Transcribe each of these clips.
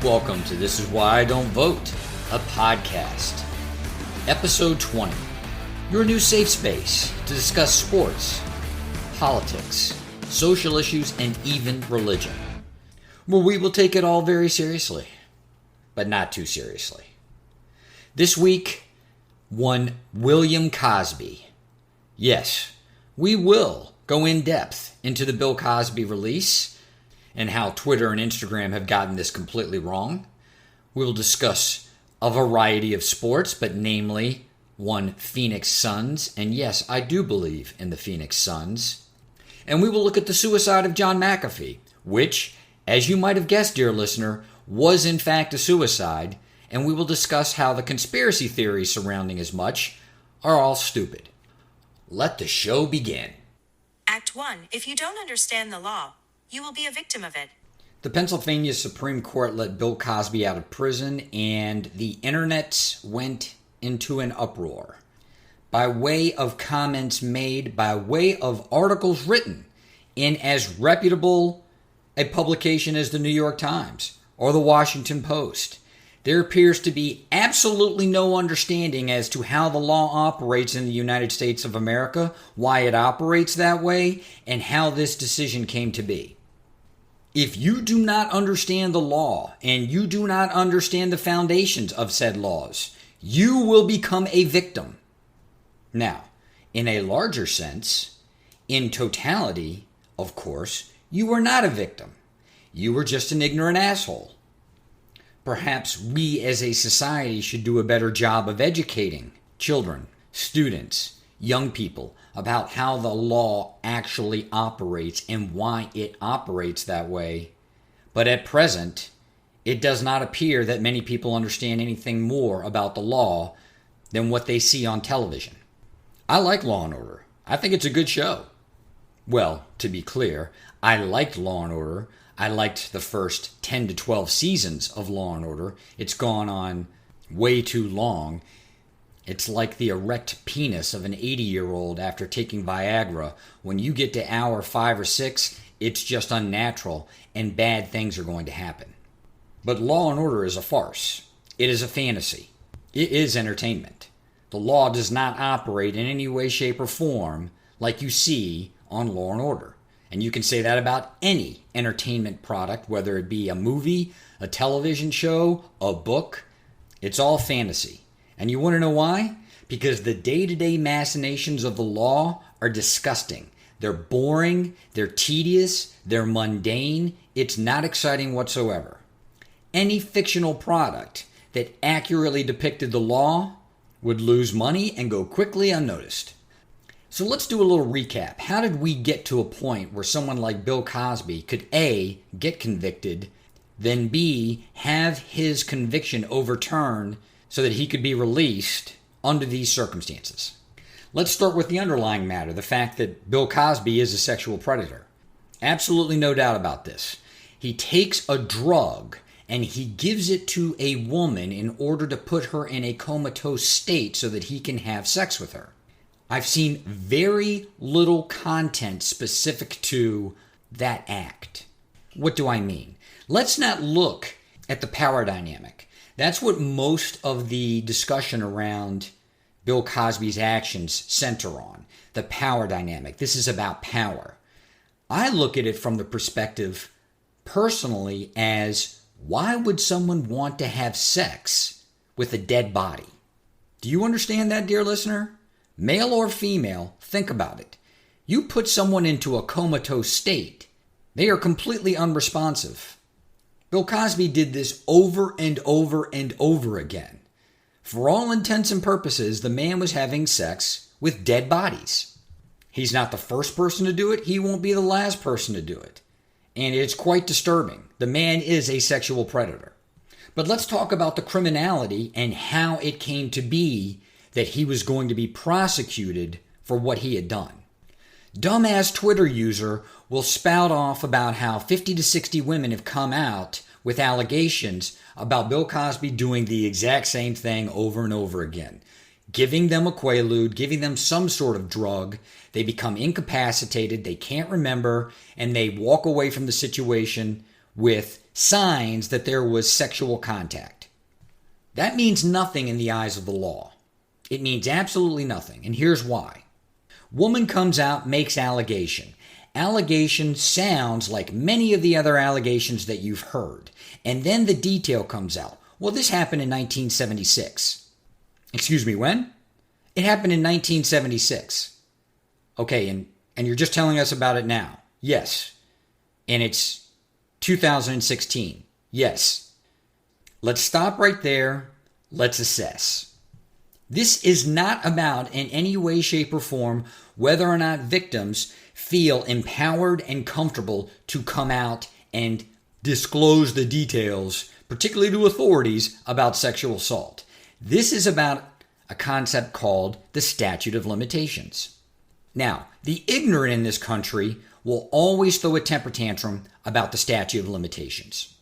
Welcome to This Is Why I Don't Vote, a podcast. Episode 20, your new safe space to discuss sports, politics, social issues, and even religion. Well, we will take it all very seriously, but not too seriously. This week, one William Cosby. Yes, we will go in depth into the Bill Cosby release and how Twitter and Instagram have gotten this completely wrong. We will discuss a variety of sports, but namely one Phoenix Suns. And yes, I do believe in the Phoenix Suns. And we will look at the suicide of John McAfee, which, as you might have guessed, dear listener, was in fact a suicide. And we will discuss how the conspiracy theories surrounding as much are all stupid. Let the show begin. Act 1. If you don't understand the law, you will be a victim of it. The Pennsylvania Supreme Court let Bill Cosby out of prison, and the internet went into an uproar. By way of comments made, by way of articles written in as reputable a publication as the New York Times or the Washington Post, there appears to be absolutely no understanding as to how the law operates in the United States of America, why it operates that way, and how this decision came to be. If you do not understand the law and you do not understand the foundations of said laws, you will become a victim. Now, in a larger sense, in totality, of course, you are not a victim. You were just an ignorant asshole. Perhaps we as a society should do a better job of educating children, students, young people about how the law actually operates and why it operates that way. But at present, it does not appear that many people understand anything more about the law than what they see on television. I like Law & Order. I think it's a good show. Well, to be clear, I liked Law & Order. I liked the first 10 to 12 seasons of Law & Order. It's gone on way too long. It's like the erect penis of an 80-year-old after taking Viagra. When you get to hour 5 or 6, it's just unnatural and bad things are going to happen. But Law & Order is a farce. It is a fantasy. It is entertainment. The law does not operate in any way, shape, or form like you see on Law & Order. And you can say that about any entertainment product, whether it be a movie, a television show, a book. It's all fantasy. And you want to know why? Because the day-to-day machinations of the law are disgusting. They're boring, they're tedious, they're mundane. It's not exciting whatsoever. Any fictional product that accurately depicted the law would lose money and go quickly unnoticed. So let's do a little recap. How did we get to a point where someone like Bill Cosby could A, get convicted, then B, have his conviction overturned so that he could be released under these circumstances? Let's start with the underlying matter, the fact that Bill Cosby is a sexual predator. Absolutely no doubt about this. He takes a drug and he gives it to a woman in order to put her in a comatose state so that he can have sex with her. I've seen very little content specific to that act. What do I mean? Let's not look at the power dynamic. That's what most of the discussion around Bill Cosby's actions center on, the power dynamic. This is about power. I look at it from the perspective, personally, as why would someone want to have sex with a dead body? Do you understand that, dear listener? Male or female, think about it. You put someone into a comatose state, they are completely unresponsive. Bill Cosby did this over and over and over again. For all intents and purposes, the man was having sex with dead bodies. He's not the first person to do it. He won't be the last person to do it. And it's quite disturbing. The man is a sexual predator. But let's talk about the criminality and how it came to be that he was going to be prosecuted for what he had done. Dumbass Twitter user will spout off about how 50 to 60 women have come out with allegations about Bill Cosby doing the exact same thing over and over again. Giving them a Quaalude, giving them some sort of drug. They become incapacitated, they can't remember, and they walk away from the situation with signs that there was sexual contact. That means nothing in the eyes of the law. It means absolutely nothing, and here's why. Woman comes out, makes allegation. Allegation sounds like many of the other allegations that you've heard, and then the detail comes out. Well, this happened in 1976. Excuse me, when? It happened in 1976. Okay, and you're just telling us about it now. Yes. And it's 2016. Yes. Let's stop right there. Let's assess. This is not about, in any way, shape, or form, whether or not victims feel empowered and comfortable to come out and disclose the details, particularly to authorities, about sexual assault. This is about a concept called the statute of limitations. Now, the ignorant in this country will always throw a temper tantrum about the statute of limitations.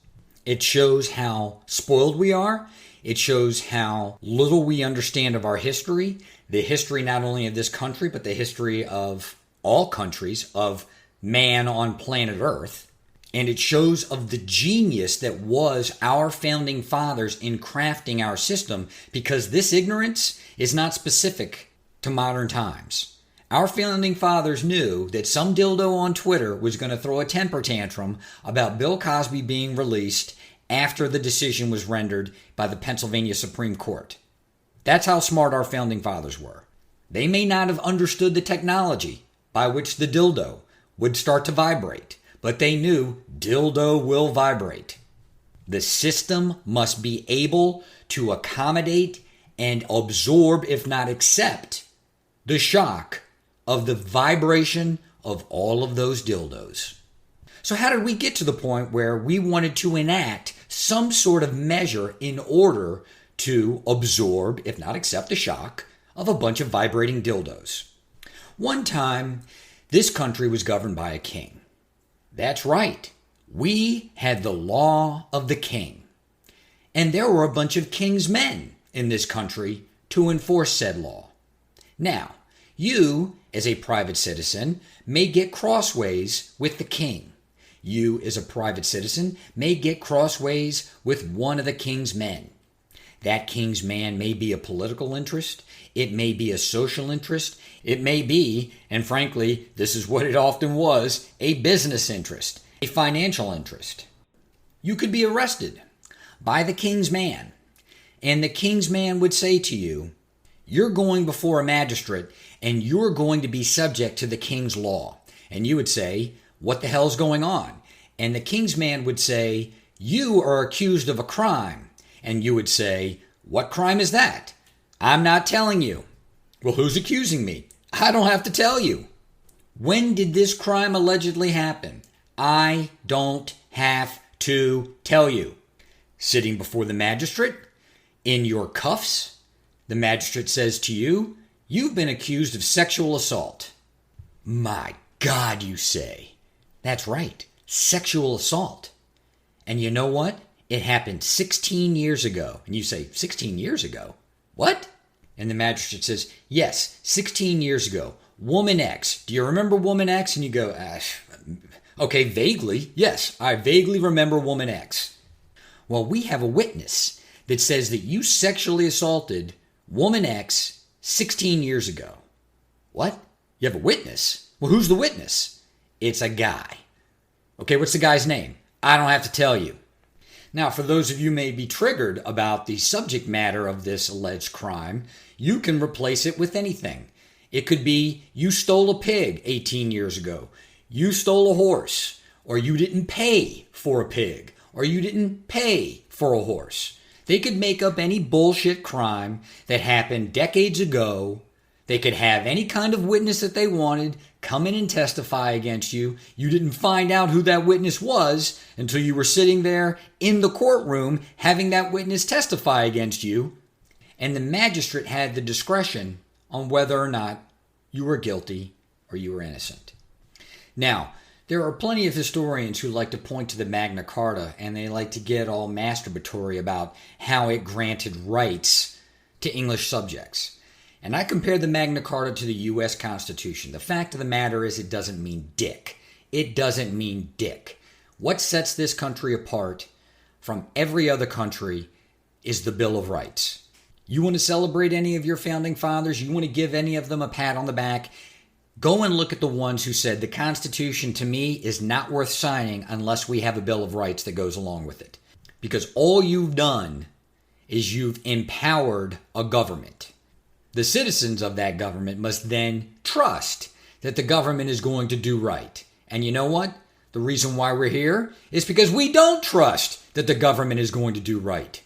It shows how spoiled we are. It shows how little we understand of our history, the history not only of this country, but the history of all countries, of man on planet Earth. And it shows of the genius that was our founding fathers in crafting our system, because this ignorance is not specific to modern times. Our founding fathers knew that some dildo on Twitter was going to throw a temper tantrum about Bill Cosby being released after the decision was rendered by the Pennsylvania Supreme Court. That's how smart our founding fathers were. They may not have understood the technology by which the dildo would start to vibrate, but they knew dildo will vibrate. The system must be able to accommodate and absorb, if not accept, the shock of the vibration of all of those dildos. So how did we get to the point where we wanted to enact some sort of measure in order to absorb, if not accept, the shock of a bunch of vibrating dildos? One time, this country was governed by a king. That's right. We had the law of the king. And there were a bunch of king's men in this country to enforce said law. Now, you, as a private citizen, may get crossways with the king. You, as a private citizen, may get crossways with one of the king's men. That king's man may be a political interest. It may be a social interest. It may be, and frankly, this is what it often was, a business interest, a financial interest. You could be arrested by the king's man, and the king's man would say to you, you're going before a magistrate, and you're going to be subject to the king's law. And you would say, what the hell's going on? And the king's man would say, you are accused of a crime. And you would say, what crime is that? I'm not telling you. Well, who's accusing me? I don't have to tell you. When did this crime allegedly happen? I don't have to tell you. Sitting before the magistrate, in your cuffs, the magistrate says to you, you've been accused of sexual assault. My God, you say. That's right, sexual assault. And you know what? It happened 16 years ago. And you say, 16 years ago? What? And the magistrate says, yes, 16 years ago. Woman X. Do you remember Woman X? And you go, okay, vaguely. Yes, I vaguely remember Woman X. Well, we have a witness that says that you sexually assaulted Woman X 16 years ago. What? You have a witness? Well, who's the witness? It's a guy. Okay, what's the guy's name? I don't have to tell you. Now, for those of you who may be triggered about the subject matter of this alleged crime, you can replace it with anything. It could be you stole a pig 18 years ago, you stole a horse, or you didn't pay for a pig, or you didn't pay for a horse. They could make up any bullshit crime that happened decades ago. They could have any kind of witness that they wanted come in and testify against you. You didn't find out who that witness was until you were sitting there in the courtroom having that witness testify against you. And the magistrate had the discretion on whether or not you were guilty or you were innocent. Now, there are plenty of historians who like to point to the Magna Carta, and they like to get all masturbatory about how it granted rights to English subjects. And I compare the Magna Carta to the U.S. Constitution. The fact of the matter is it doesn't mean dick. It doesn't mean dick. What sets this country apart from every other country is the Bill of Rights. You want to celebrate any of your founding fathers? You want to give any of them a pat on the back? Go and look at the ones who said the Constitution to me is not worth signing unless we have a Bill of Rights that goes along with it. Because all you've done is you've empowered a government. The citizens of that government must then trust that the government is going to do right. And you know what? The reason why we're here is because we don't trust that the government is going to do right.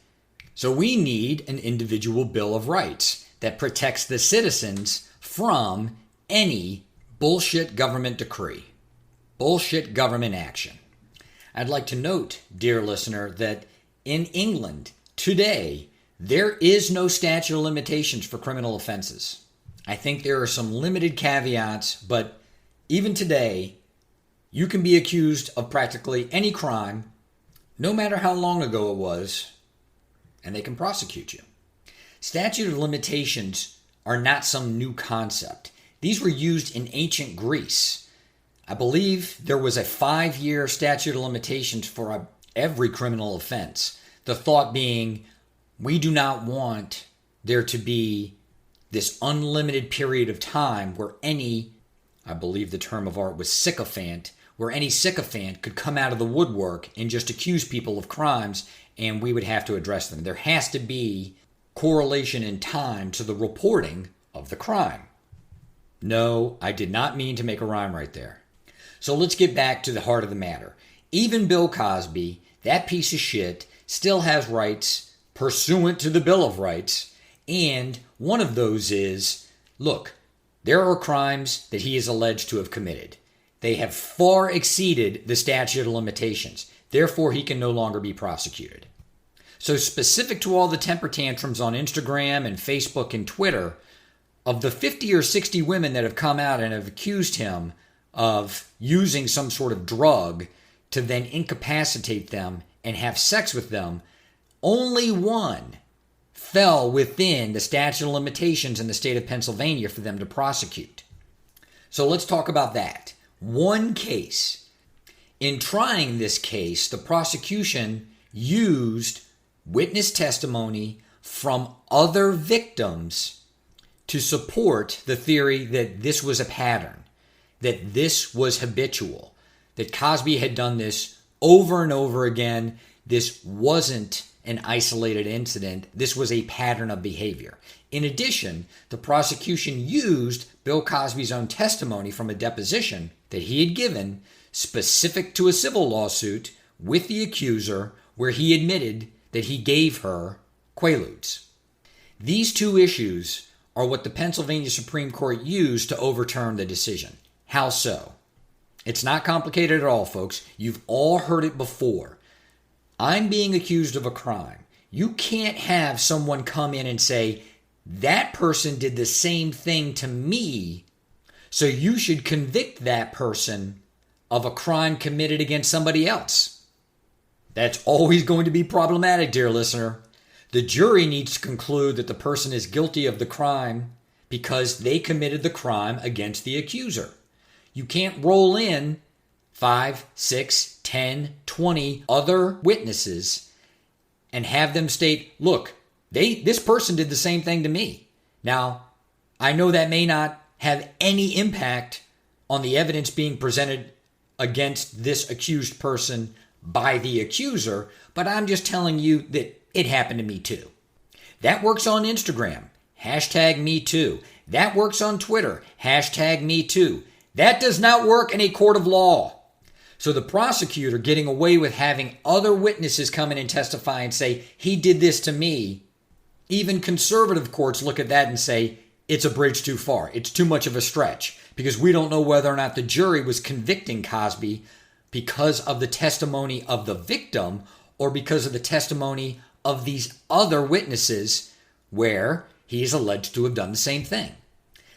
So we need an individual Bill of Rights that protects the citizens from any bullshit government decree, bullshit government action. I'd like to note, dear listener, that in England today, there is no statute of limitations for criminal offenses. I think there are some limited caveats, but even today, you can be accused of practically any crime, no matter how long ago it was, and they can prosecute you. Statute of limitations are not some new concept. These were used in ancient Greece. I believe there was a 5-year statute of limitations for every criminal offense. The thought being, we do not want there to be this unlimited period of time where any, I believe the term of art was sycophant, where any sycophant could come out of the woodwork and just accuse people of crimes and we would have to address them. There has to be correlation in time to the reporting of the crime. No, I did not mean to make a rhyme right there. So let's get back to the heart of the matter. Even Bill Cosby, that piece of shit, still has rights pursuant to the Bill of Rights. And one of those is, look, there are crimes that he is alleged to have committed. They have far exceeded the statute of limitations. Therefore, he can no longer be prosecuted. So specific to all the temper tantrums on Instagram and Facebook and Twitter, of the 50 or 60 women that have come out and have accused him of using some sort of drug to then incapacitate them and have sex with them, only one fell within the statute of limitations in the state of Pennsylvania for them to prosecute. So let's talk about that. One case. In trying this case, the prosecution used witness testimony from other victims to support the theory that this was a pattern, that this was habitual, that Cosby had done this over and over again. This wasn't an isolated incident. This was a pattern of behavior. In addition, the prosecution used Bill Cosby's own testimony from a deposition that he had given specific to a civil lawsuit with the accuser where he admitted that he gave her Quaaludes. These two issues are what the Pennsylvania Supreme Court used to overturn the decision. How so? It's not complicated at all, folks. You've all heard it before. I'm being accused of a crime. You can't have someone come in and say, that person did the same thing to me, so you should convict that person of a crime committed against somebody else. That's always going to be problematic, dear listener. The jury needs to conclude that the person is guilty of the crime because they committed the crime against the accuser. You can't roll in 5, 6, 10, 20 other witnesses and have them state, look, this person did the same thing to me. Now, I know that may not have any impact on the evidence being presented against this accused person by the accuser, but I'm just telling you that it happened to me too. That works on Instagram. #MeToo. That works on Twitter. #MeToo. That does not work in a court of law. So the prosecutor getting away with having other witnesses come in and testify and say, he did this to me, even conservative courts look at that and say, it's a bridge too far. It's too much of a stretch because we don't know whether or not the jury was convicting Cosby because of the testimony of the victim or because of the testimony of these other witnesses where he is alleged to have done the same thing.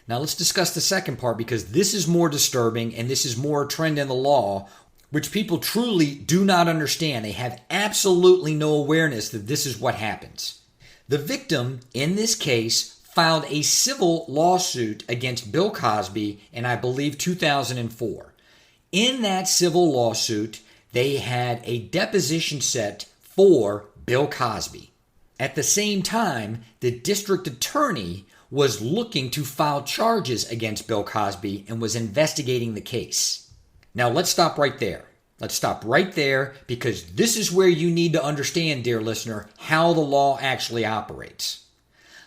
Now let's discuss the second part because this is more disturbing and this is more a trend in the law which people truly do not understand. They have absolutely no awareness that this is what happens. The victim in this case filed a civil lawsuit against Bill Cosby in, I believe, 2004. In that civil lawsuit, They had a deposition set for Bill Cosby. At the same time, the district attorney was looking to file charges against Bill Cosby and was investigating the case. Now, let's stop right there. Let's stop right there because this is where you need to understand, dear listener, how the law actually operates.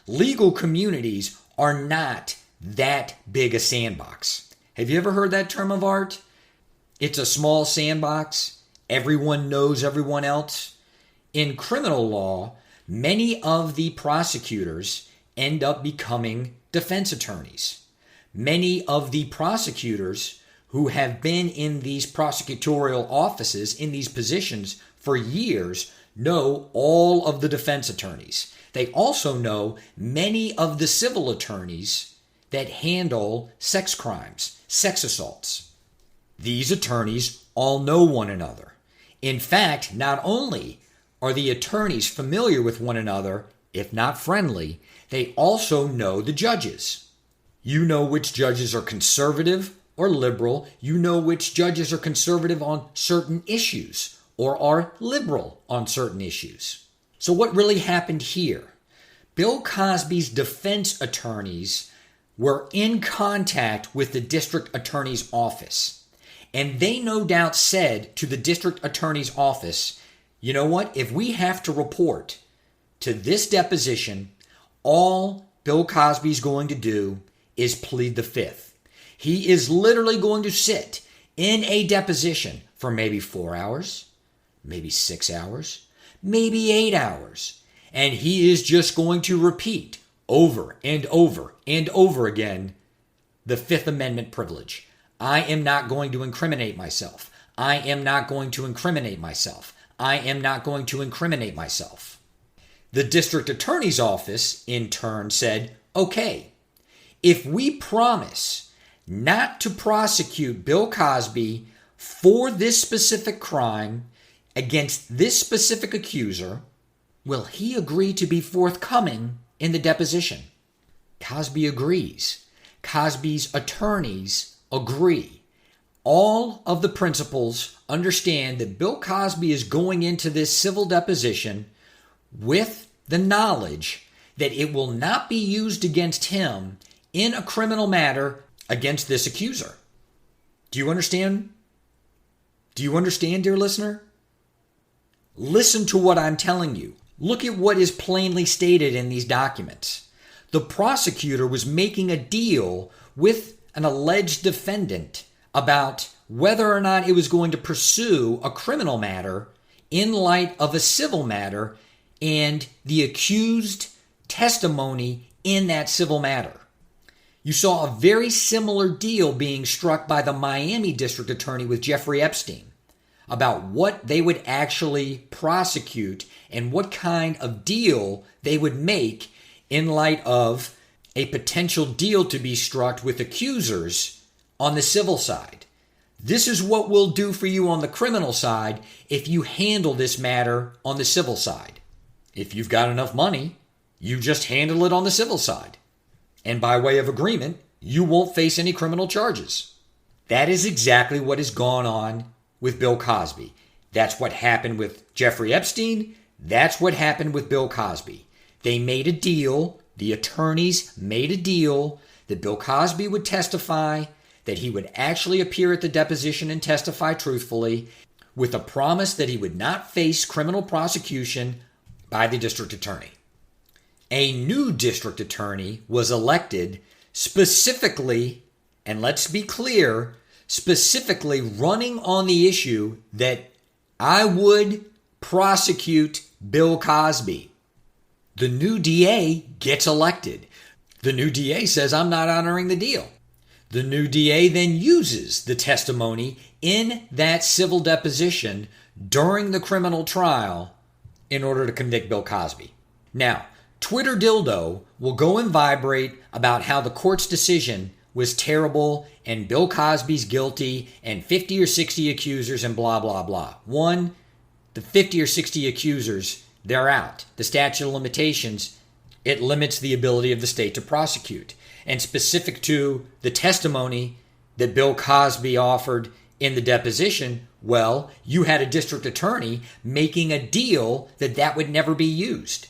Legal communities are not that big a sandbox. Have you ever heard that term of art? It's a small sandbox. Everyone knows everyone else. In criminal law, many of the prosecutors end up becoming defense attorneys. Many of the prosecutors who have been in these prosecutorial offices, in these positions for years, know all of the defense attorneys. They also know many of the civil attorneys that handle sex crimes, sex assaults. These attorneys all know one another. In fact, not only are the attorneys familiar with one another, if not friendly, they also know the judges. You know which judges are conservative or liberal. You know which judges are conservative on certain issues or are liberal on certain issues. So what really happened here? Bill Cosby's defense attorneys were in contact with the district attorney's office. And they no doubt said to the district attorney's office, you know what? If we have to report to this deposition, all Bill Cosby's going to do is plead the fifth. He is literally going to sit in a deposition for maybe 4 hours, maybe 6 hours, maybe 8 hours. And he is just going to repeat over and over and over again the Fifth Amendment privilege. I am not going to incriminate myself. I am not going to incriminate myself. I am not going to incriminate myself. The district attorney's office, in turn, said, okay, if we promise not to prosecute Bill Cosby for this specific crime against this specific accuser, will he agree to be forthcoming in the deposition? Cosby agrees. Cosby's attorneys agree. All of the principals understand that Bill Cosby is going into this civil deposition with the knowledge that it will not be used against him in a criminal matter against this accuser. Do you understand? Do you understand, dear listener? Listen to what I'm telling you. Look at what is plainly stated in these documents. The prosecutor was making a deal with an alleged defendant about whether or not it was going to pursue a criminal matter in light of a civil matter and the accused testimony in that civil matter. You saw a very similar deal being struck by the Miami district attorney with Jeffrey Epstein about what they would actually prosecute and what kind of deal they would make in light of a potential deal to be struck with accusers on the civil side. This is what we'll do for you on the criminal side if you handle this matter on the civil side. If you've got enough money, you just handle it on the civil side. And by way of agreement, you won't face any criminal charges. That is exactly what has gone on with Bill Cosby. That's what happened with Jeffrey Epstein. That's what happened with Bill Cosby. They made a deal. The attorneys made a deal that Bill Cosby would testify, that he would actually appear at the deposition and testify truthfully, with a promise that he would not face criminal prosecution by the district attorney. A new district attorney was elected specifically, and let's be clear, specifically running on the issue that I would prosecute Bill Cosby. The new DA gets elected. The new DA says, I'm not honoring the deal. The new DA then uses the testimony in that civil deposition during the criminal trial in order to convict Bill Cosby. Now, Twitter dildo will go and vibrate about how the court's decision was terrible and Bill Cosby's guilty and 50 or 60 accusers and blah, blah, blah. One, the 50 or 60 accusers, they're out. The statute of limitations, it limits the ability of the state to prosecute. And specific to the testimony that Bill Cosby offered in the deposition, Well, you had a district attorney making a deal that would never be used.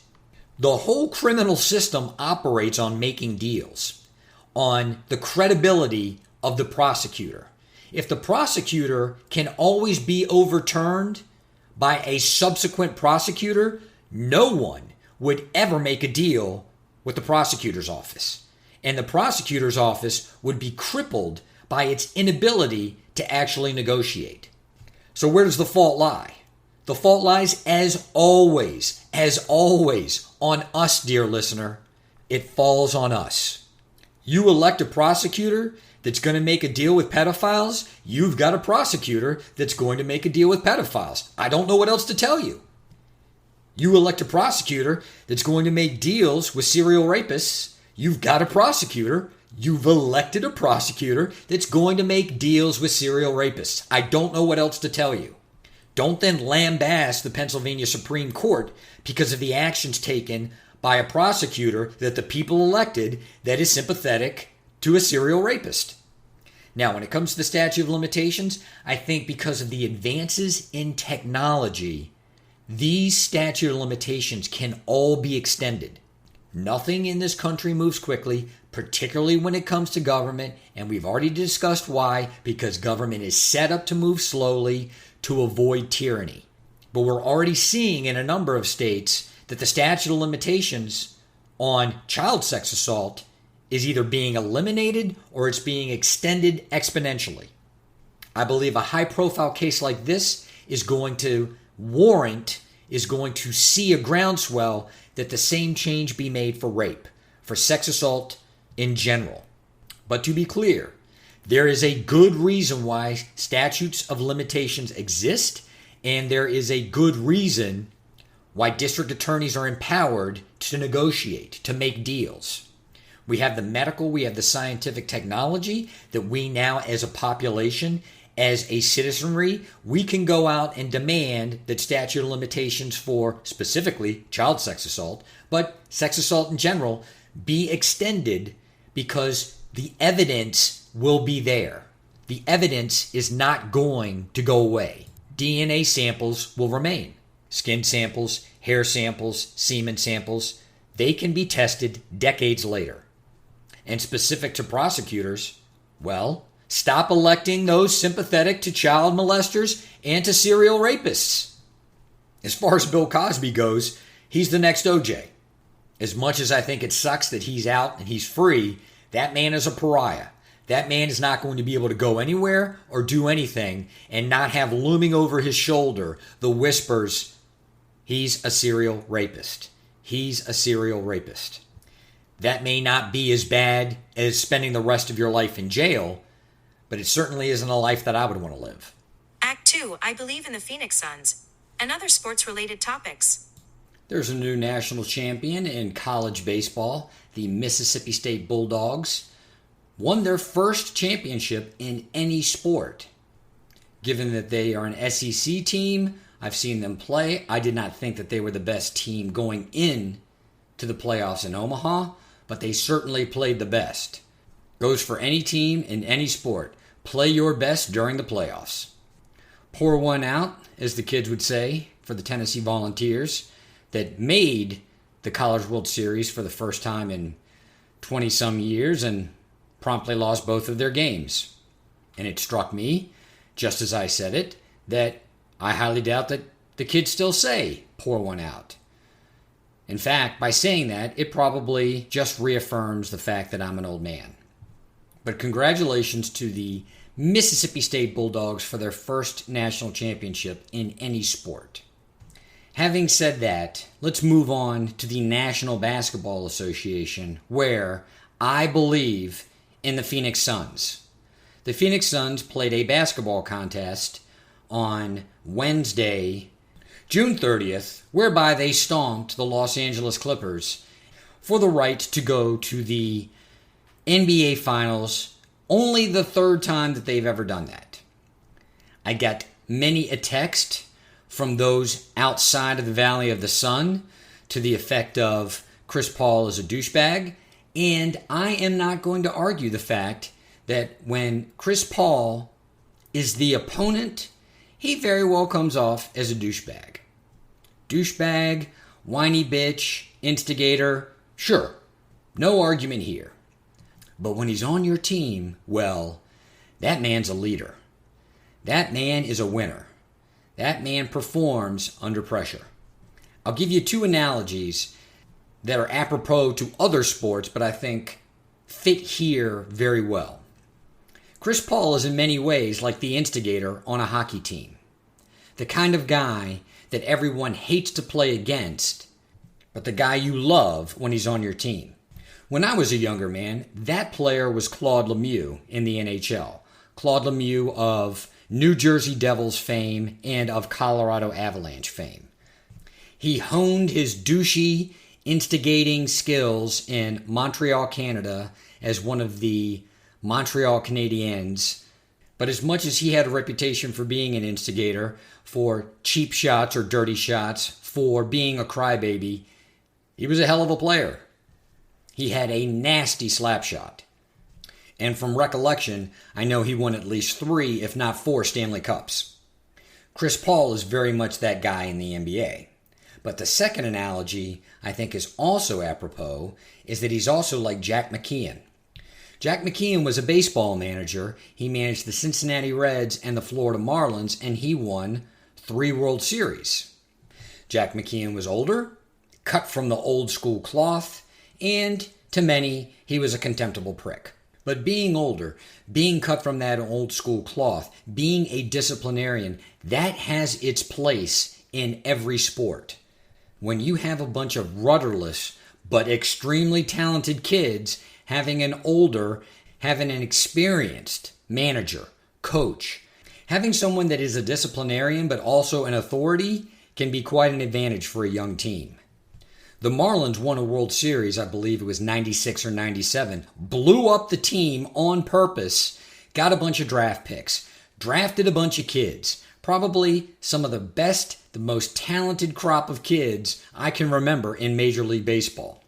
The whole criminal system operates on making deals, on the credibility of the prosecutor. If the prosecutor can always be overturned by a subsequent prosecutor, no one would ever make a deal with the prosecutor's office. And the prosecutor's office would be crippled by its inability to actually negotiate. So where does the fault lie? The fault lies, as always, on us, dear listener. It falls on us. You elect a prosecutor that's going to make a deal with pedophiles, you've got a prosecutor that's going to make a deal with pedophiles. I don't know what else to tell you. You elect a prosecutor that's going to make deals with serial rapists, you've got a prosecutor. You've elected a prosecutor that's going to make deals with serial rapists. I don't know what else to tell you. Don't then lambaste the Pennsylvania Supreme Court because of the actions taken by a prosecutor that the people elected that is sympathetic to a serial rapist. Now, when it comes to the statute of limitations, I think because of the advances in technology, these statute of limitations can all be extended. Nothing in this country moves quickly, particularly when it comes to government, and we've already discussed why, because government is set up to move slowly to avoid tyranny. But we're already seeing in a number of states that the statute of limitations on child sex assault is either being eliminated or it's being extended exponentially. I believe a high-profile case like this is going to see a groundswell that the same change be made for rape, for sex assault in general. But to be clear, there is a good reason why statutes of limitations exist, and there is a good reason why district attorneys are empowered to negotiate, to make deals. We have the medical, we have the scientific technology that we now as a population, as a citizenry, we can go out and demand that statute of limitations for specifically child sex assault, but sex assault in general, be extended because the evidence will be there. The evidence is not going to go away. DNA samples will remain. Skin samples, hair samples, semen samples, they can be tested decades later. And specific to prosecutors, well, stop electing those sympathetic to child molesters and to serial rapists. As far as Bill Cosby goes, he's the next OJ. As much as I think it sucks that he's out and he's free, that man is a pariah. That man is not going to be able to go anywhere or do anything and not have looming over his shoulder the whispers, he's a serial rapist. He's a serial rapist. That may not be as bad as spending the rest of your life in jail, but it certainly isn't a life that I would want to live. Act 2, I believe in the Phoenix Suns. And other sports-related topics. There's a new national champion in college baseball. The Mississippi State Bulldogs won their first championship in any sport. Given that they are an SEC team, I've seen them play. I did not think that they were the best team going in to the playoffs in Omaha, but they certainly played the best. Goes for any team in any sport. Play your best during the playoffs. Pour one out, as the kids would say, for the Tennessee Volunteers that made the College World Series for the first time in 20-some years and promptly lost both of their games. And it struck me, just as I said it, that I highly doubt that the kids still say, pour one out. In fact, by saying that, it probably just reaffirms the fact that I'm an old man. But congratulations to the Mississippi State Bulldogs for their first national championship in any sport. Having said that, let's move on to the National Basketball Association, where I believe in the Phoenix Suns. The Phoenix Suns played a basketball contest on Wednesday, June 30th, whereby they stomped the Los Angeles Clippers for the right to go to the NBA Finals, only the third time that they've ever done that. I got many a text from those outside of the Valley of the Sun to the effect of Chris Paul is a douchebag, and I am not going to argue the fact that when Chris Paul is the opponent he very well comes off as a douchebag. Douchebag, whiny bitch, instigator, sure, no argument here. But when he's on your team, well, that man's a leader. That man is a winner. That man performs under pressure. I'll give you two analogies that are apropos to other sports, but I think fit here very well. Chris Paul is in many ways like the instigator on a hockey team. The kind of guy that everyone hates to play against, but the guy you love when he's on your team. When I was a younger man, that player was Claude Lemieux in the NHL. Claude Lemieux of New Jersey Devils fame and of Colorado Avalanche fame. He honed his douchey, instigating skills in Montreal, Canada as one of the Montreal Canadiens. But as much as he had a reputation for being an instigator, for cheap shots or dirty shots, for being a crybaby, he was a hell of a player. He had a nasty slap shot. And from recollection, I know he won at least 3, if not 4, Stanley Cups. Chris Paul is very much that guy in the NBA. But the second analogy I think is also apropos is that he's also like Jack McKeon. Jack McKeon was a baseball manager. He managed the Cincinnati Reds and the Florida Marlins, and he won 3 World Series. Jack McKeon was older, cut from the old school cloth, and to many, he was a contemptible prick. But being older, being cut from that old school cloth, being a disciplinarian, that has its place in every sport. When you have a bunch of rudderless but extremely talented kids having an older, having an experienced manager, coach, having someone that is a disciplinarian but also an authority can be quite an advantage for a young team. The Marlins won a World Series, I believe it was 96 or 97, blew up the team on purpose, got a bunch of draft picks, drafted a bunch of kids, probably some of the best, the most talented crop of kids I can remember in Major League Baseball.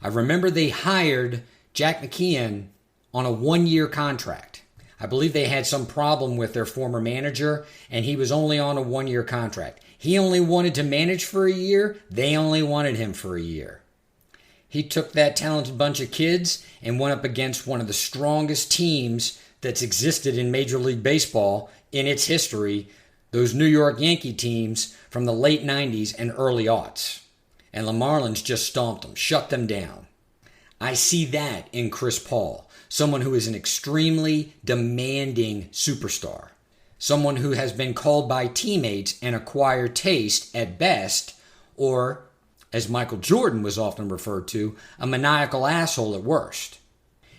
I remember they hired Jack McKeon on a 1-year contract. I believe they had some problem with their former manager, and he was only on a 1-year contract. He only wanted to manage for a year. They only wanted him for a year. He took that talented bunch of kids and went up against one of the strongest teams that's existed in Major League Baseball in its history, those New York Yankee teams from the late 90s and early aughts. And the Marlins just stomped them, shut them down. I see that in Chris Paul, someone who is an extremely demanding superstar. Someone who has been called by teammates an acquired taste at best, or, as Michael Jordan was often referred to, a maniacal asshole at worst.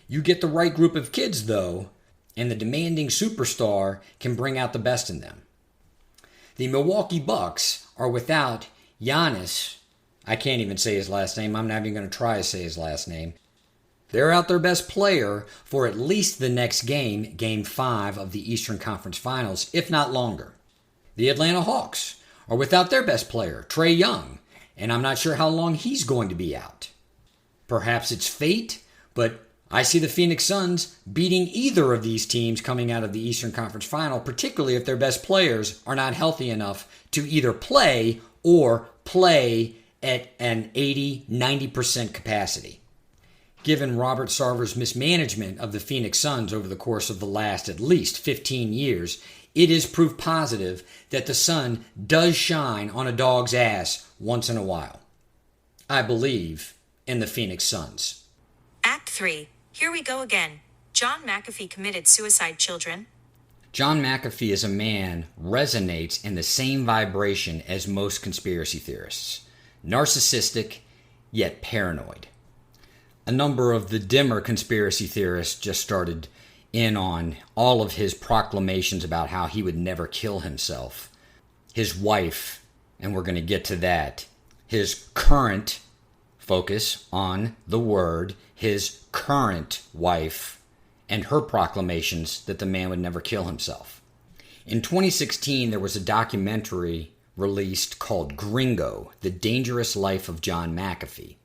You get the right group of kids, though, and the demanding superstar can bring out the best in them. The Milwaukee Bucks are without Giannis. I can't even say his last name. I'm not even going to try to say his last name. They're out their best player for at least the next game, Game 5 of the Eastern Conference Finals, if not longer. The Atlanta Hawks are without their best player, Trae Young, and I'm not sure how long he's going to be out. Perhaps it's fate, but I see the Phoenix Suns beating either of these teams coming out of the Eastern Conference Final, particularly if their best players are not healthy enough to either play or play at an 80-90% capacity. Given Robert Sarver's mismanagement of the Phoenix Suns over the course of the last at least 15 years, it is proof positive that the sun does shine on a dog's ass once in a while. I believe in the Phoenix Suns. Act 3. Here we go again. John McAfee committed suicide, children. John McAfee as a man resonates in the same vibration as most conspiracy theorists. Narcissistic, yet paranoid. A number of the dimmer conspiracy theorists just started in on all of his proclamations about how he would never kill himself. His wife, and we're going to get to that, his current focus on the word, his current wife, and her proclamations that the man would never kill himself. In 2016, there was a documentary released called Gringo, The Dangerous Life of John McAfee.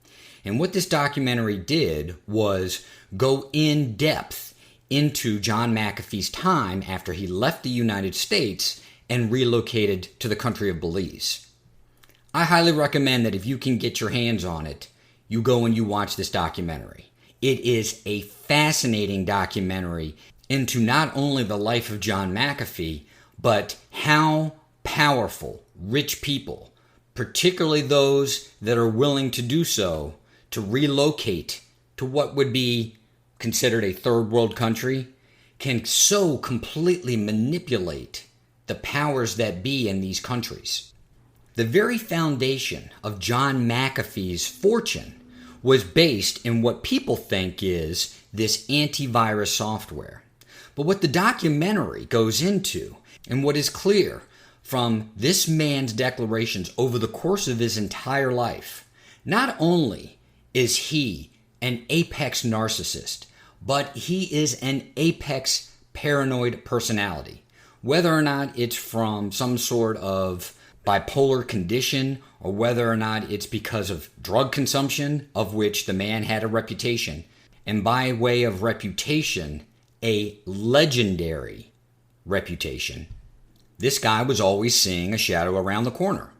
And what this documentary did was go in depth into John McAfee's time after he left the United States and relocated to the country of Belize. I highly recommend that if you can get your hands on it, you go and you watch this documentary. It is a fascinating documentary into not only the life of John McAfee, but how powerful, rich people, particularly those that are willing to do so, to relocate to what would be considered a third world country, can so completely manipulate the powers that be in these countries. The very foundation of John McAfee's fortune was based in what people think is this antivirus software. But what the documentary goes into, and what is clear from this man's declarations over the course of his entire life, not only is he an apex narcissist, but he is an apex paranoid personality. Whether or not it's from some sort of bipolar condition, or whether or not it's because of drug consumption, of which the man had a reputation, and by way of reputation, a legendary reputation, this guy was always seeing a shadow around the corner.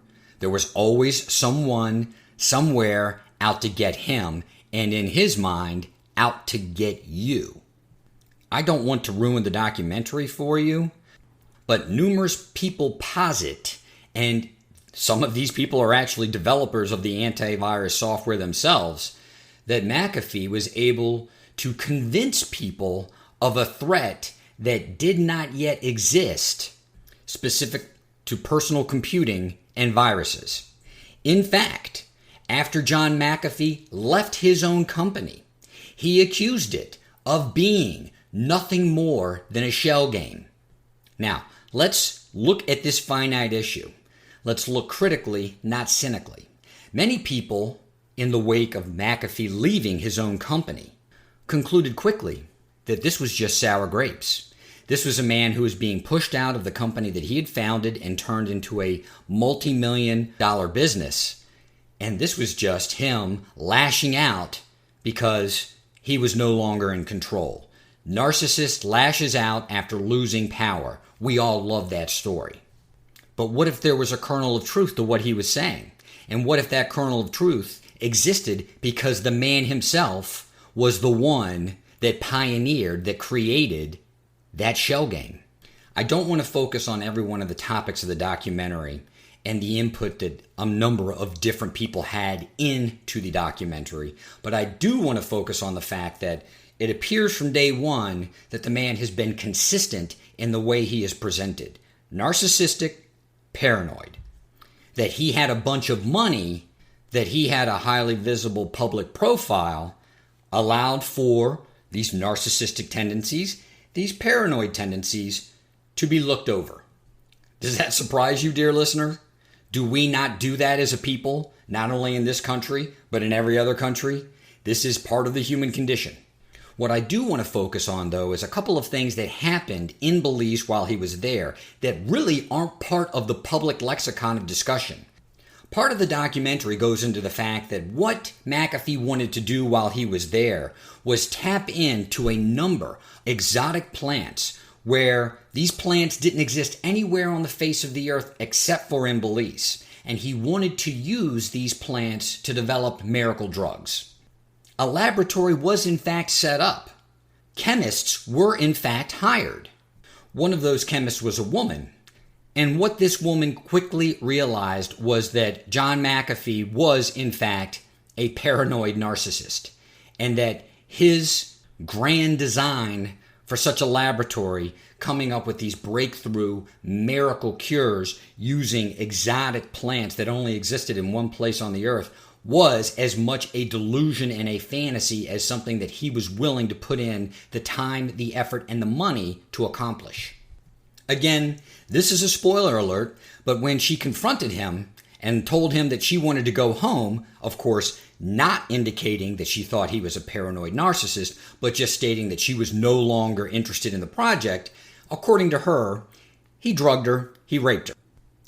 There was always someone, somewhere, out to get him, and in his mind, out to get you. I don't want to ruin the documentary for you, but numerous people posit, and some of these people are actually developers of the antivirus software themselves, that McAfee was able to convince people of a threat that did not yet exist, specific to personal computing and viruses. In fact, after John McAfee left his own company, he accused it of being nothing more than a shell game. Now, let's look at this finite issue. Let's look critically, not cynically. Many people, in the wake of McAfee leaving his own company, concluded quickly that this was just sour grapes. This was a man who was being pushed out of the company that he had founded and turned into a multi-million-dollar business. And this was just him lashing out because he was no longer in control. Narcissist lashes out after losing power. We all love that story. But what if there was a kernel of truth to what he was saying? And what if that kernel of truth existed because the man himself was the one that pioneered, that created that shell game? I don't want to focus on every one of the topics of the documentary and the input that a number of different people had into the documentary, but I do want to focus on the fact that it appears from day one that the man has been consistent in the way he is presented. Narcissistic, paranoid. That he had a bunch of money, that he had a highly visible public profile, allowed for these narcissistic tendencies, these paranoid tendencies, to be looked over. Does that surprise you, dear listener? Do we not do that as a people, not only in this country, but in every other country? This is part of the human condition. What I do want to focus on, though, is a couple of things that happened in Belize while he was there that really aren't part of the public lexicon of discussion. Part of the documentary goes into the fact that what McAfee wanted to do while he was there was tap into a number of exotic plants where these plants didn't exist anywhere on the face of the earth except for in Belize. And he wanted to use these plants to develop miracle drugs. A laboratory was in fact set up. Chemists were in fact hired. One of those chemists was a woman. And what this woman quickly realized was that John McAfee was in fact a paranoid narcissist. And that his grand design for such a laboratory, coming up with these breakthrough miracle cures using exotic plants that only existed in one place on the earth, was as much a delusion and a fantasy as something that he was willing to put in the time, the effort, and the money to accomplish. Again, this is a spoiler alert, but when she confronted him and told him that she wanted to go home, of course, not indicating that she thought he was a paranoid narcissist, but just stating that she was no longer interested in the project, according to her, he drugged her, he raped her.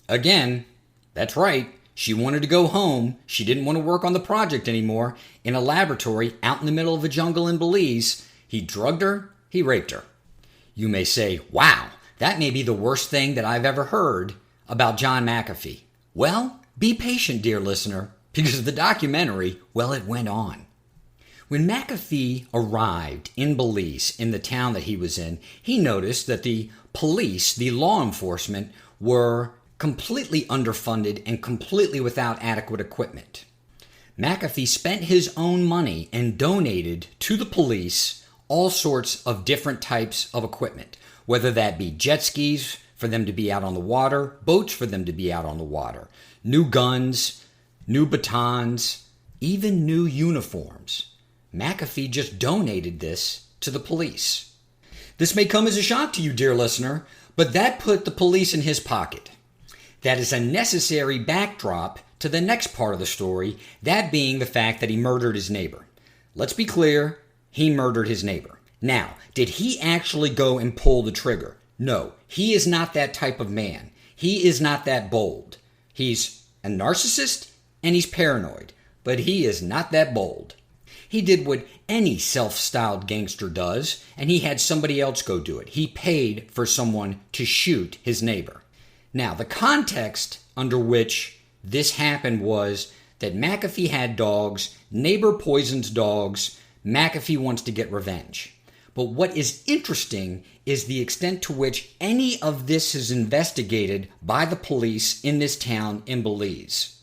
Again, that's right. She wanted to go home. She didn't want to work on the project anymore. In a laboratory out in the middle of a jungle in Belize, he drugged her, he raped her. You may say, wow, That may be the worst thing that I've ever heard about John McAfee. Well, be patient, dear listener, because the documentary, well, it went on. When McAfee arrived in Belize, in the town that he was in, he noticed that the police, the law enforcement, were completely underfunded and completely without adequate equipment. McAfee spent his own money and donated to the police all sorts of different types of equipment, whether that be jet skis for them to be out on the water, boats for them to be out on the water, new guns, new batons, even new uniforms. McAfee just donated this to the police. This may come as a shock to you, dear listener, but that put the police in his pocket. That is a necessary backdrop to the next part of the story, that being the fact that he murdered his neighbor. Let's be clear, he murdered his neighbor. Now, did he actually go and pull the trigger? No, he is not that type of man. He is not that bold. He's a narcissist and he's paranoid, but he is not that bold. He did what any self-styled gangster does, and he had somebody else go do it. He paid for someone to shoot his neighbor. Now, the context under which this happened was that McAfee had dogs, neighbor poisons dogs, McAfee wants to get revenge. But what is interesting is the extent to which any of this is investigated by the police in this town in Belize.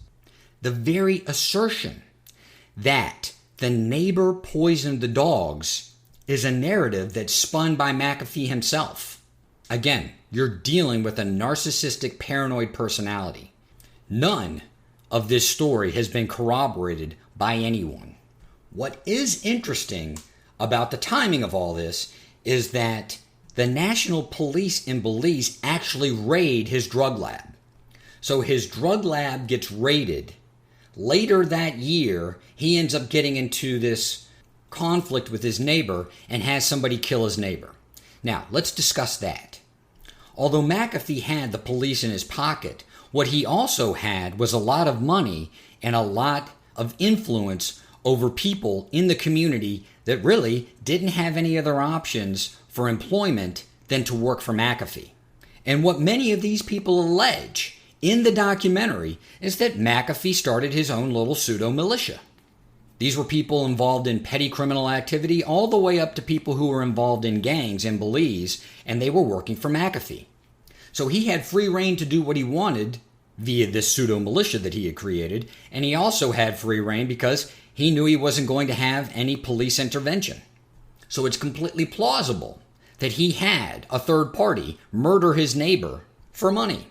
The very assertion that the neighbor poisoned the dogs is a narrative that's spun by McAfee himself. Again, you're dealing with a narcissistic, paranoid personality. None of this story has been corroborated by anyone. What is interesting about the timing of all this is that the National Police in Belize actually raid his drug lab. So his drug lab gets raided. Later that year, he ends up getting into this conflict with his neighbor and has somebody kill his neighbor. Now, let's discuss that. Although McAfee had the police in his pocket, what he also had was a lot of money and a lot of influence over people in the community that really didn't have any other options for employment than to work for McAfee. And what many of these people allege in the documentary is that McAfee started his own little pseudo-militia. These were people involved in petty criminal activity all the way up to people who were involved in gangs in Belize, and they were working for McAfee. So he had free rein to do what he wanted via this pseudo-militia that he had created, and he also had free rein because he knew he wasn't going to have any police intervention. So it's completely plausible that he had a third party murder his neighbor for money.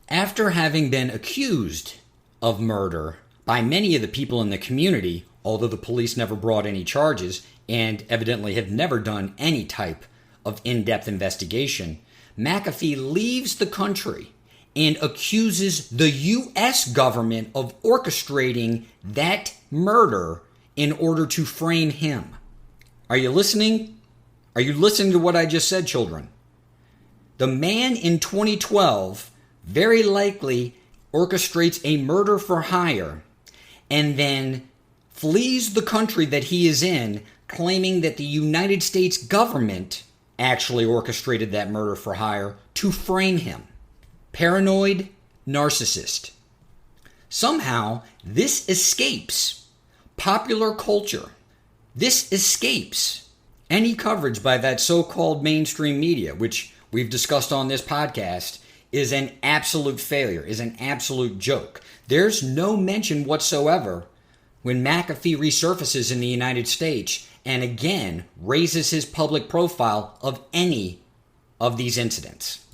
After having been accused of murder by many of the people in the community, although the police never brought any charges and evidently have never done any type of in-depth investigation, McAfee leaves the country and accuses the U.S. government of orchestrating that murder in order to frame him. Are you listening? Are you listening to what I just said, children? The man in 2012 very likely orchestrates a murder for hire and then flees the country that he is in, claiming that the United States government actually orchestrated that murder for hire to frame him. Paranoid narcissist. Somehow, this escapes popular culture. This escapes any coverage by that so-called mainstream media, which we've discussed on this podcast, is an absolute failure, is an absolute joke. There's no mention whatsoever when McAfee resurfaces in the United States and again raises his public profile of any of these incidents.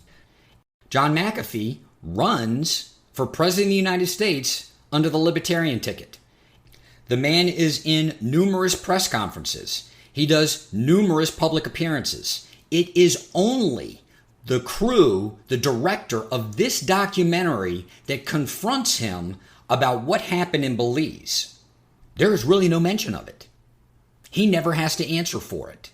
John McAfee runs for President of the United States under the Libertarian ticket. The man is in numerous press conferences. He does numerous public appearances. It is only the crew, the director of this documentary, that confronts him about what happened in Belize. There is really no mention of it. He never has to answer for it.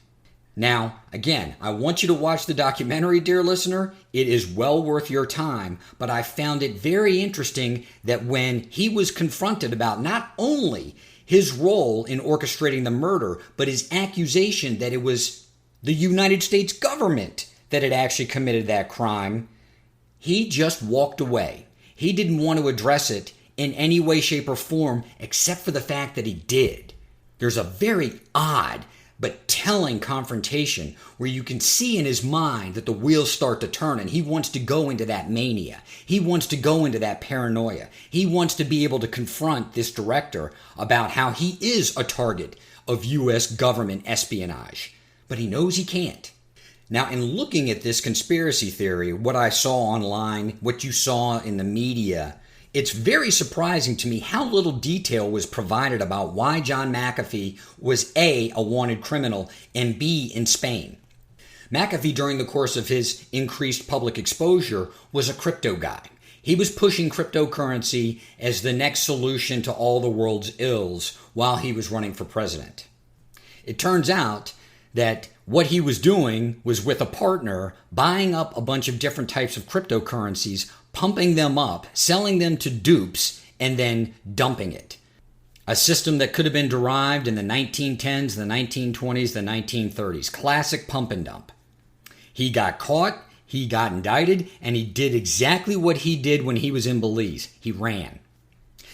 Now, again, I want you to watch the documentary, dear listener. It is well worth your time, but I found it very interesting that when he was confronted about not only his role in orchestrating the murder, but his accusation that it was the United States government that had actually committed that crime, he just walked away. He didn't want to address it in any way, shape, or form except for the fact that he did. There's a very odd but telling confrontation where you can see in his mind that the wheels start to turn and he wants to go into that mania. He wants to go into that paranoia. He wants to be able to confront this director about how he is a target of U.S. government espionage. But he knows he can't. Now, in looking at this conspiracy theory, what I saw online, what you saw in the media, it's very surprising to me how little detail was provided about why John McAfee was A, a wanted criminal, and B, in Spain. McAfee, during the course of his increased public exposure, was a crypto guy. He was pushing cryptocurrency as the next solution to all the world's ills while he was running for president. It turns out that what he was doing was with a partner buying up a bunch of different types of cryptocurrencies, pumping them up, selling them to dupes, and then dumping it. A system that could have been derived in the 1910s, the 1920s, the 1930s. Classic pump and dump. He got caught, he got indicted, and he did exactly what he did when he was in Belize. He ran.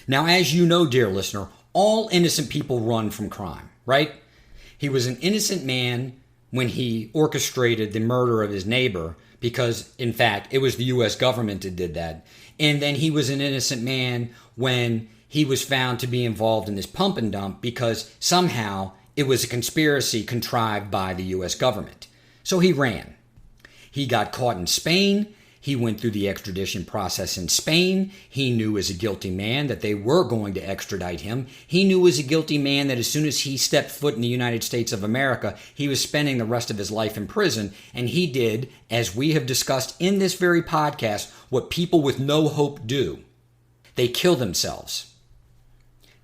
Now, as you know, dear listener, all innocent people run from crime, right? He was an innocent man when he orchestrated the murder of his neighbor because, in fact, it was the U.S. government that did that. And then he was an innocent man when he was found to be involved in this pump and dump because somehow it was a conspiracy contrived by the U.S. government. So he ran. He got caught in Spain. He went through the extradition process in Spain. He knew as a guilty man that they were going to extradite him. He knew as a guilty man that as soon as he stepped foot in the United States of America, he was spending the rest of his life in prison. And he did, as we have discussed in this very podcast, what people with no hope do. They kill themselves.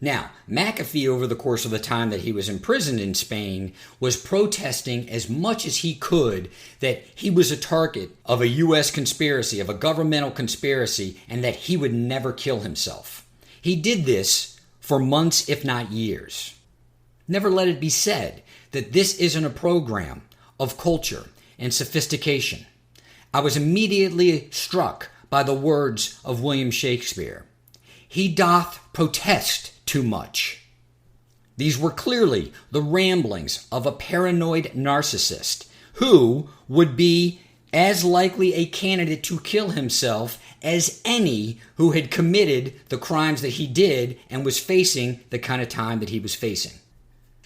Now, McAfee, over the course of the time that he was imprisoned in Spain, was protesting as much as he could that he was a target of a U.S. conspiracy, of a governmental conspiracy, and that he would never kill himself. He did this for months, if not years. Never let it be said that this isn't a program of culture and sophistication. I was immediately struck by the words of William Shakespeare. He doth protest too much. These were clearly the ramblings of a paranoid narcissist who would be as likely a candidate to kill himself as any who had committed the crimes that he did and was facing the kind of time that he was facing.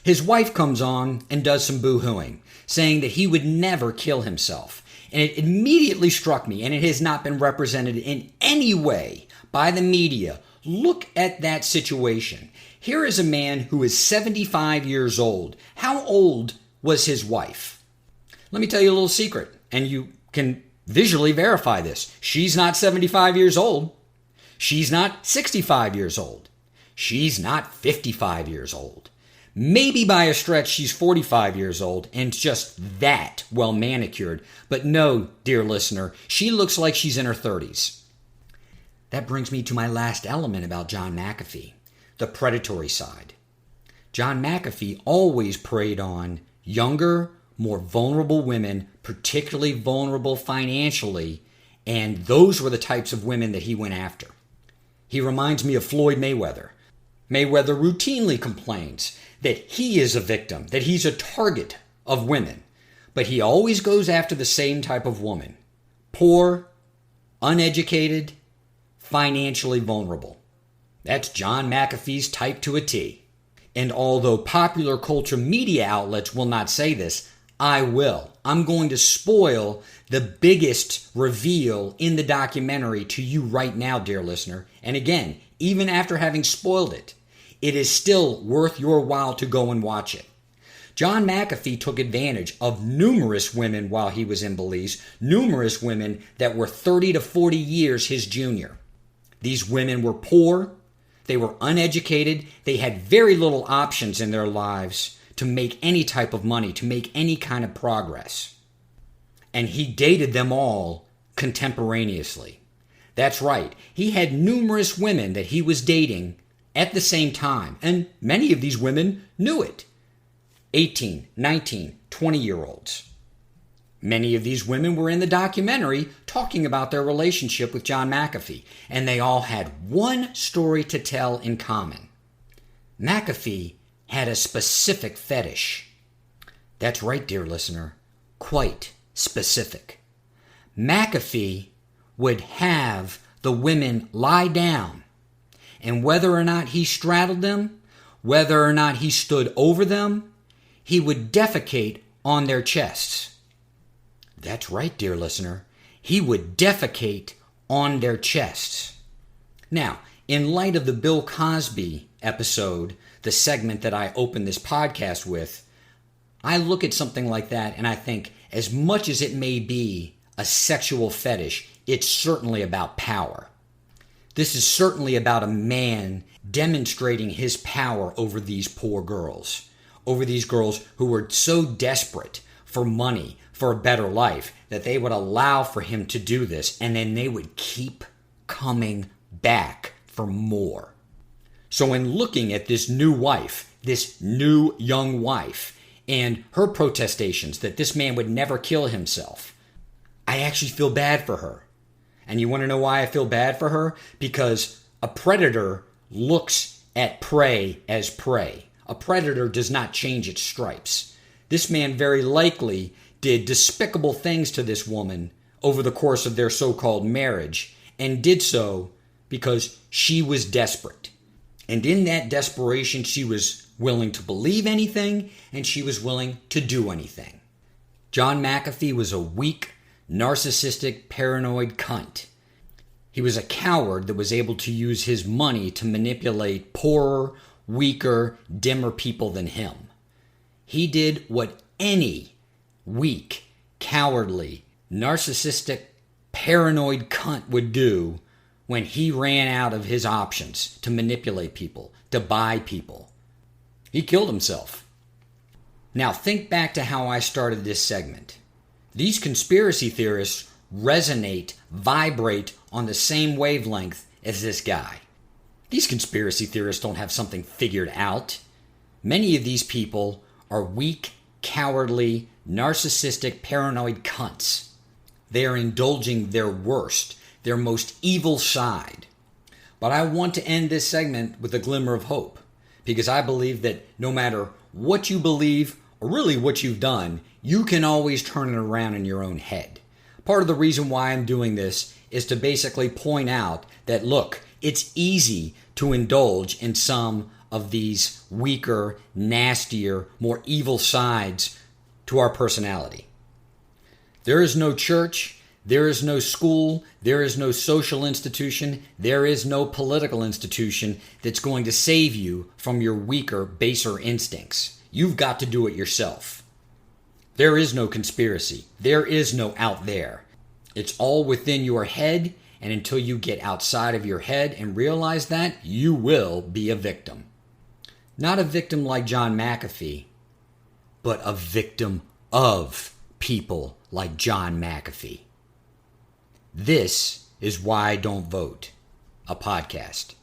His wife comes on and does some boo-hooing, saying that he would never kill himself. And it immediately struck me, and it has not been represented in any way by the media. Look at that situation. Here is a man who is 75 years old. How old was his wife? Let me tell you a little secret, and you can visually verify this. She's not 75 years old. She's not 65 years old. She's not 55 years old. Maybe by a stretch she's 45 years old and just that well manicured. But no, dear listener, she looks like she's in her 30s. That brings me to my last element about John McAfee, the predatory side. John McAfee always preyed on younger, more vulnerable women, particularly vulnerable financially, and those were the types of women that he went after. He reminds me of Floyd Mayweather. Mayweather routinely complains that he is a victim, that he's a target of women, but he always goes after the same type of woman. Poor, uneducated, financially vulnerable. That's John McAfee's type to a T. And although popular culture media outlets will not say this, I will. I'm going to spoil the biggest reveal in the documentary to you right now, dear listener. And again, even after having spoiled it, it is still worth your while to go and watch it. John McAfee took advantage of numerous women while he was in Belize, numerous women that were 30 to 40 years his junior. These women were poor, they were uneducated, they had very little options in their lives to make any type of money, to make any kind of progress. And he dated them all contemporaneously. That's right, he had numerous women that he was dating at the same time, and many of these women knew it. 18, 19, 20-year-olds. Many of these women were in the documentary talking about their relationship with John McAfee, and they all had one story to tell in common. McAfee had a specific fetish. That's right, dear listener, quite specific. McAfee would have the women lie down, and whether or not he straddled them, whether or not he stood over them, he would defecate on their chests. That's right, dear listener. He would defecate on their chests. Now, in light of the Bill Cosby episode, the segment that I opened this podcast with, I look at something like that and I think, as much as it may be a sexual fetish, it's certainly about power. This is certainly about a man demonstrating his power over these poor girls, over these girls who were so desperate for money, for a better life, that they would allow for him to do this, and then they would keep coming back for more. So in looking at this new wife, this new young wife, and her protestations that this man would never kill himself, I actually feel bad for her. And you want to know why I feel bad for her? Because a predator looks at prey as prey. A predator does not change its stripes. This man very likely did despicable things to this woman over the course of their so-called marriage, and did so because she was desperate. And in that desperation, she was willing to believe anything, and she was willing to do anything. John McAfee was a weak, narcissistic, paranoid cunt. He was a coward that was able to use his money to manipulate poorer, weaker, dimmer people than him. He did what any weak, cowardly, narcissistic, paranoid cunt would do when he ran out of his options to manipulate people, to buy people. He killed himself. Now think back to how I started this segment. These conspiracy theorists resonate, vibrate on the same wavelength as this guy. These conspiracy theorists don't have something figured out. Many of these people are weak, cowardly, narcissistic, paranoid cunts. They are indulging their worst, their most evil side. But I want to end this segment with a glimmer of hope, because I believe that no matter what you believe, or really what you've done, you can always turn it around in your own head. Part of the reason why I'm doing this is to basically point out that, look, it's easy to indulge in some of these weaker, nastier, more evil sides to our personality. There is no church, there is no school, there is no social institution, there is no political institution that's going to save you from your weaker, baser instincts. You've got to do it yourself. There is no conspiracy. There is no out there. It's all within your head, and until you get outside of your head and realize that, you will be a victim. Not a victim like John McAfee, but a victim of people like John McAfee. This is Why I Don't Vote, a podcast.